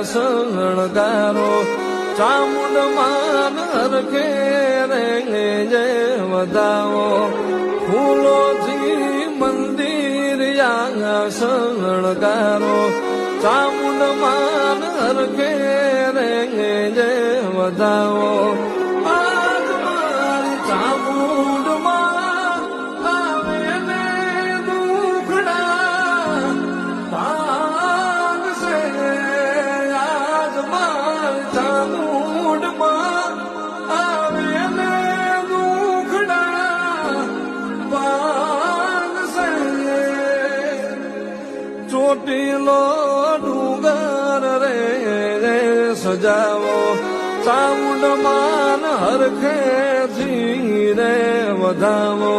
શણગારો ચામુંડ માન હરખે રે જય વધાવો ફૂલોથી મંદિર શણગારો ચામુંડ માન હરખે રે જય વધાવો આજ મારી ચામુંડમાં આવે ને દુખડા ભાગશે આજ મારી ચામુંડમાં આવે ને દુખડા ભાગશે ચોટીલો ડુંગર રે સજાવો ચામુંડ માન હરખે જી રે વધાવો